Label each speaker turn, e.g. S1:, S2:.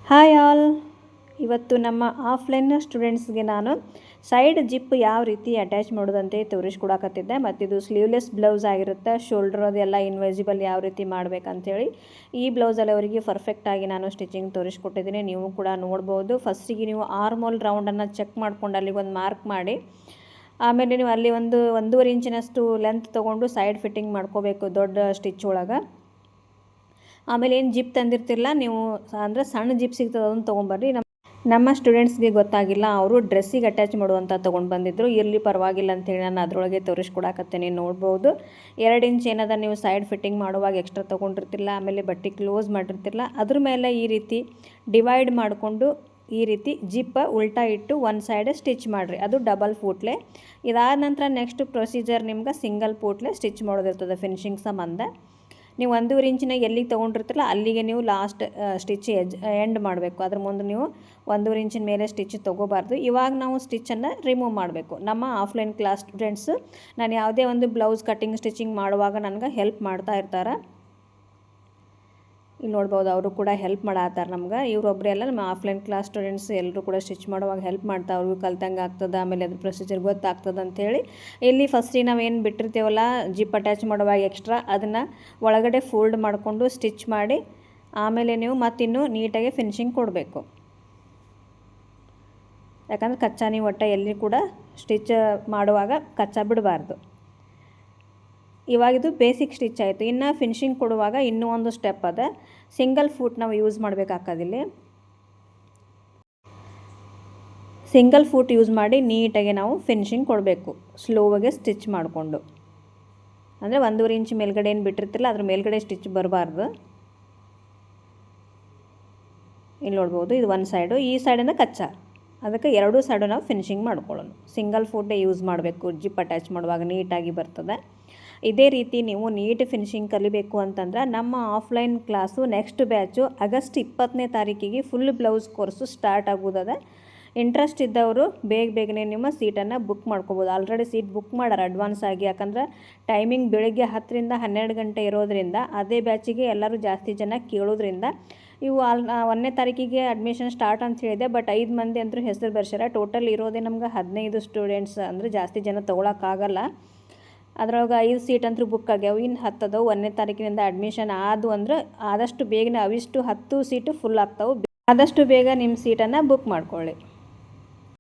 S1: Hi all. ಇವತ್ತು ನಮ್ಮ offline ಸ್ಟೂಡೆಂಟ್ಸ್ಗೆ ನಾನು ಸೈಡ್ ಜಿಪ್ ಯಾವ ರೀತಿ ಅಟ್ಯಾಚ್ ಮಾಡೋದಂತೆ ತೋರಿಸ್ಕೊಡಕತ್ತಿದ್ದೆ. ಮತ್ತು ಇದು ಸ್ಲೀವ್ಲೆಸ್ ಬ್ಲೌಸ್ ಆಗಿರುತ್ತೆ. ಶೋಲ್ಡರ್ ಅದೆಲ್ಲ ಇನ್ವಿಸಿಬಲ್ ಯಾವ ರೀತಿ ಮಾಡಬೇಕಂತೇಳಿ ಈ ಬ್ಲೌಸಲ್ಲಿ ಅವರಿಗೆ ಪರ್ಫೆಕ್ಟಾಗಿ ನಾನು ಸ್ಟಿಚಿಂಗ್ ತೋರಿಸ್ಕೊಟ್ಟಿದ್ದೀನಿ. ನೀವು ಕೂಡ ನೋಡ್ಬೋದು. ಫಸ್ಟಿಗೆ ನೀವು ಆರ್ಮೋಲ್ ರೌಂಡನ್ನು ಚೆಕ್ ಮಾಡ್ಕೊಂಡು ಅಲ್ಲಿಗೆ ಒಂದು ಮಾರ್ಕ್ ಮಾಡಿ, ಆಮೇಲೆ ನೀವು ಅಲ್ಲಿ ಒಂದೂವರೆ ಇಂಚಿನಷ್ಟು ಲೆಂತ್ ತೊಗೊಂಡು ಸೈಡ್ ಫಿಟ್ಟಿಂಗ್ ಮಾಡ್ಕೋಬೇಕು ದೊಡ್ಡ ಸ್ಟಿಚ್ ಒಳಗೆ. ಆಮೇಲೆ ಏನು ಜಿಪ್ ತಂದಿರ್ತಿರಲ್ಲ ನೀವು, ಅಂದರೆ ಸಣ್ಣ ಜಿಪ್ ಸಿಗ್ತದೆ ಅದನ್ನು ತೊಗೊಂಬರ್ರಿ. ನಮ್ಮ ಸ್ಟೂಡೆಂಟ್ಸ್ಗೆ ಗೊತ್ತಾಗಿಲ್ಲ, ಅವರು ಡ್ರೆಸ್ಸಿಗೆ ಅಟ್ಯಾಚ್ ಮಾಡುವಂಥ ತೊಗೊಂಡು ಬಂದಿದ್ದರು. ಇರಲಿ ಪರವಾಗಿಲ್ಲ ಅಂತೇಳಿ ನಾನು ಅದರೊಳಗೆ ತೋರಿಸ್ಕೊಡಕತ್ತೇನೆ. ನೋಡ್ಬೋದು 2 ಇಂಚ್ ಏನದ ನೀವು ಸೈಡ್ ಫಿಟ್ಟಿಂಗ್ ಮಾಡುವಾಗ ಎಕ್ಸ್ಟ್ರಾ ತೊಗೊಂಡಿರ್ತಿಲ್ಲ, ಆಮೇಲೆ ಬಟ್ಟೆ ಕ್ಲೋಸ್ ಮಾಡಿರ್ತಿಲ್ಲ, ಅದ್ರ ಮೇಲೆ ಈ ರೀತಿ ಡಿವೈಡ್ ಮಾಡಿಕೊಂಡು ಈ ರೀತಿ ಜಿಪ್ ಉಲ್ಟಾ ಇಟ್ಟು ಒಂದು ಸೈಡ್ ಸ್ಟಿಚ್ ಮಾಡಿರಿ. ಅದು ಡಬಲ್ ಫೂಟ್ಲೆ. ಇದಾದ ನಂತರ ನೆಕ್ಸ್ಟ್ ಪ್ರೊಸೀಜರ್ ನಿಮ್ಗೆ ಸಿಂಗಲ್ ಫೂಟ್ಲೆ ಸ್ಟಿಚ್ ಮಾಡೋದಿರ್ತದೆ ಫಿನಿಶಿಂಗ್ ಸಂಬಂಧ. ನೀವು 1.5 ಇಂಚಿನಾಗ ಎಲ್ಲಿಗೆ ತೊಗೊಂಡಿರ್ತಿರಲ್ಲ ಅಲ್ಲಿಗೆ ನೀವು ಲಾಸ್ಟ್ ಸ್ಟಿಚ್ ಎಂಡ್ ಮಾಡಬೇಕು. ಅದ್ರ ಮುಂದೆ ನೀವು 1.5 ಇಂಚಿನ ಮೇಲೆ ಸ್ಟಿಚ್ ತೊಗೋಬಾರ್ದು. ಇವಾಗ ನಾವು ಸ್ಟಿಚ್ಚನ್ನು ರಿಮೂವ್ ಮಾಡಬೇಕು. ನಮ್ಮ ಆಫ್ಲೈನ್ ಕ್ಲಾಸ್ ಸ್ಟೂಡೆಂಟ್ಸು ನಾನು ಯಾವುದೇ ಒಂದು ಬ್ಲೌಸ್ ಕಟ್ಟಿಂಗ್ ಸ್ಟಿಚಿಂಗ್ ಮಾಡುವಾಗ ನನಗೆ ಹೆಲ್ಪ್ ಮಾಡ್ತಾ ಇರ್ತಾರೆ. ಇಲ್ಲಿ ನೋಡ್ಬೋದು, ಅವರು ಕೂಡ ಹೆಲ್ಪ್ ಮಾಡತ್ತಾರೆ ನಮ್ಗೆ. ಇವರೊಬ್ಬರೇ ಅಲ್ಲ, ನಮ್ಮ ಆಫ್ಲೈನ್ ಕ್ಲಾಸ್ ಸ್ಟೂಡೆಂಟ್ಸ್ ಎಲ್ಲರೂ ಕೂಡ ಸ್ಟಿಚ್ ಮಾಡುವಾಗ ಹೆಲ್ಪ್ ಮಾಡ್ತಾರೆ. ಅವ್ರಿಗೂ ಕಲ್ತಂಗೆ ಆಗ್ತದೆ, ಆಮೇಲೆ ಅದ್ರ ಪ್ರೊಸೀಜರ್ ಗೊತ್ತಾಗ್ತದೆ ಅಂಥೇಳಿ. ಇಲ್ಲಿ ಫಸ್ಟಿಗೆ ನಾವು ಏನು ಬಿಟ್ಟಿರ್ತೀವಲ್ಲ ಜಿಪ್ ಅಟ್ಯಾಚ್ ಮಾಡುವಾಗ ಎಕ್ಸ್ಟ್ರಾ, ಅದನ್ನು ಒಳಗಡೆ ಫೋಲ್ಡ್ ಮಾಡಿಕೊಂಡು ಸ್ಟಿಚ್ ಮಾಡಿ ಆಮೇಲೆ ನೀವು ಮತ್ತಿನ್ನೂ ನೀಟಾಗಿ ಫಿನಿಶಿಂಗ್ ಕೊಡಬೇಕು. ಯಾಕಂದ್ರೆ ಕಚ್ಚಾ ನೀವು ಒಟ್ಟು ಎಲ್ಲಿ ಕೂಡ ಸ್ಟಿಚ್ ಮಾಡುವಾಗ ಕಚ್ಚಾ ಬಿಡಬಾರ್ದು. ಇವಾಗಿದು ಬೇಸಿಕ್ ಸ್ಟಿಚ್ ಆಯಿತು. ಇನ್ನು ಫಿನಿಶಿಂಗ್ ಕೊಡುವಾಗ ಇನ್ನೂ ಒಂದು ಸ್ಟೆಪ್ ಅದ. ಸಿಂಗಲ್ ಫೂಟ್ ನಾವು ಯೂಸ್ ಮಾಡಬೇಕಾಗ್ತದಿಲ್ಲಿ. ಸಿಂಗಲ್ ಫೂಟ್ ಯೂಸ್ ಮಾಡಿ ನೀಟಾಗಿ ನಾವು ಫಿನಿಶಿಂಗ್ ಕೊಡಬೇಕು, ಸ್ಲೋವಾಗಿ ಸ್ಟಿಚ್ ಮಾಡಿಕೊಂಡು. ಅಂದರೆ 1.5 ಇಂಚ್ ಮೇಲ್ಗಡೆ ಏನು ಬಿಟ್ಟಿರ್ತಿಲ್ಲ ಅದ್ರ ಮೇಲ್ಗಡೆ ಸ್ಟಿಚ್ ಬರಬಾರ್ದು. ಇಲ್ಲಿ ನೋಡ್ಬೋದು, ಇದು ಒಂದು ಸೈಡು, ಈ ಸೈಡಿಂದ ಕಚ್ಚಾ, ಅದಕ್ಕೆ ಎರಡೂ ಸೈಡು ನಾವು ಫಿನಿಶಿಂಗ್ ಮಾಡ್ಕೊಳ್ಳೋಣ. ಸಿಂಗಲ್ ಫೂಟೇ ಯೂಸ್ ಮಾಡಬೇಕು, ಜಿಪ್ ಅಟ್ಯಾಚ್ ಮಾಡುವಾಗ ನೀಟಾಗಿ ಬರ್ತದೆ. ಇದೇ ರೀತಿ ನೀವು ನೀಟ್ ಫಿನಿಶಿಂಗ್ ಕಲಿಬೇಕು ಅಂತಂದ್ರೆ ನಮ್ಮ offline class next batch August 20ನೇ ತಾರೀಕಿಗೆ ಫುಲ್ ಬ್ಲೌಸ್ ಕೋರ್ಸು ಸ್ಟಾರ್ಟ್ ಆಗೋದದ. ಇಂಟ್ರೆಸ್ಟ್ ಇದ್ದವರು ಬೇಗನೆ ನಿಮ್ಮ ಸೀಟನ್ನು ಬುಕ್ ಮಾಡ್ಕೋಬೋದು. ಆಲ್ರೆಡಿ ಸೀಟ್ ಬುಕ್ ಮಾಡ್ಯಾರ ಅಡ್ವಾನ್ಸ್ ಆಗಿ. ಯಾಕಂದ್ರೆ ಟೈಮಿಂಗ್ ಬೆಳಗ್ಗೆ 10ರಿಂದ 12 ಗಂಟೆ ಇರೋದ್ರಿಂದ ಅದೇ ಬ್ಯಾಚಿಗೆ ಎಲ್ಲರೂ ಜಾಸ್ತಿ ಜನ ಕೇಳೋದ್ರಿಂದ ಇವು 1ನೇ ತಾರೀಕಿಗೆ ಅಡ್ಮಿಷನ್ ಸ್ಟಾರ್ಟ್ ಅಂತ ಹೇಳಿದೆ. ಬಟ್ 5 ಮಂದಿ ಅಂತೂ ಹೆಸರು ಬರ್ಸ್ಯಾರ. ಟೋಟಲ್ ಇರೋದೇ ನಮ್ಗೆ 15 ಸ್ಟೂಡೆಂಟ್ಸ್, ಅಂದರೆ ಜಾಸ್ತಿ ಜನ ತೊಗೊಳಕ್ಕಾಗಲ್ಲ. ಅದ್ರೊಳಗೆ 5 ಸೀಟ್ ಅಂತೂ ಬುಕ್ ಆಗ್ಯಾವ, ಇನ್ನು 10 ಅದಾವು. 1ನೇ ತಾರೀಕಿನಿಂದ ಅಡ್ಮಿಷನ್ ಆದವು ಅಂದ್ರೆ ಆದಷ್ಟು ಬೇಗನೆ ಅವಿಷ್ಟು 10 ಸೀಟು ಫುಲ್ ಆಗ್ತಾವೆ. ಆದಷ್ಟು ಬೇಗ ನಿಮ್ಮ ಸೀಟನ್ನು ಬುಕ್ ಮಾಡ್ಕೊಳ್ಳಿ.